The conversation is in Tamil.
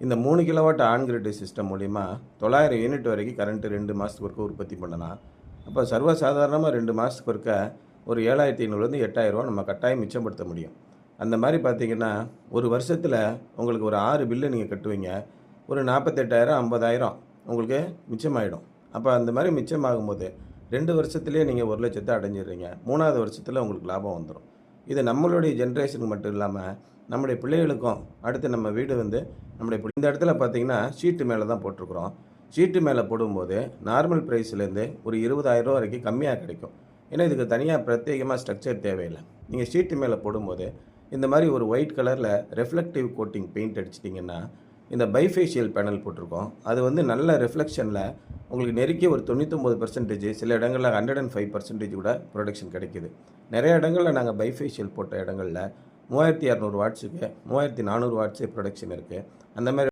இந்த 3 கிலோவாட் ஆன் கிரிட் சிஸ்டம் மூலிமா 900 யூனிட் வரைக்கும் கரண்ட்டு 2 மாதத்துக்கு ஒருக்க உற்பத்தி பண்ணலாம். அப்போ சர்வசாதாரணமாக 2 மாதத்துக்கு ஒருக்க ஒரு 7,500லேருந்து 8,000 நம்ம கட்டாயம் மிச்சப்படுத்த முடியும். அந்த மாதிரி பார்த்தீங்கன்னா, ஒரு வருஷத்தில் உங்களுக்கு ஒரு 6 பில்லு நீங்கள் கட்டுவீங்க. ஒரு 48,000 50,000 உங்களுக்கு மிச்சமாயிடும். அப்போ அந்த மாதிரி மிச்சமாகும்போது 2 வருஷத்துலேயே நீங்கள் 1,00,000 அடைஞ்சிடுறீங்க. 3வது வருஷத்தில் உங்களுக்கு லாபம் வந்துடும். இது நம்மளுடைய ஜென்ரேஷனுக்கு மட்டும் இல்லாமல் நம்முடைய பிள்ளைகளுக்கும் அடுத்து நம்ம வீடு நம்முடைய இந்த இடத்துல பார்த்தீங்கன்னா ஷீட்டு மேலே தான் போட்டிருக்கிறோம். ஷீட்டு மேலே போடும்போது நார்மல் ப்ரைஸ்லேருந்து ஒரு 20,000 வரைக்கும் கம்மியாக கிடைக்கும். ஏன்னா இதுக்கு தனியாக பிரத்யேகமாக ஸ்ட்ரக்சர் தேவையில்லை. நீங்கள் ஷீட்டு மேலே போடும்போது இந்த மாதிரி ஒரு ஒயிட் கலரில் ரெஃப்ளெக்டிவ் கோட்டிங் பெயிண்ட் அடிச்சிட்டிங்கன்னா, இந்த பைஃபேஷியல் பேனல் போட்டிருக்கோம். அது நல்ல ரிஃப்ளெக்ஷனில் உங்களுக்கு நெருக்கி ஒரு 99% சில இடங்களில் 105% கூட ப்ரொடக்ஷன் கிடைக்கிது. நிறைய இடங்களில் நாங்கள் பைஃபேஷியல் போட்ட இடங்களில் 3200 வாட்ஸுக்கு 3400 வாட்ஸே ப்ரொடக்ஷன் இருக்குது. அந்த மாதிரி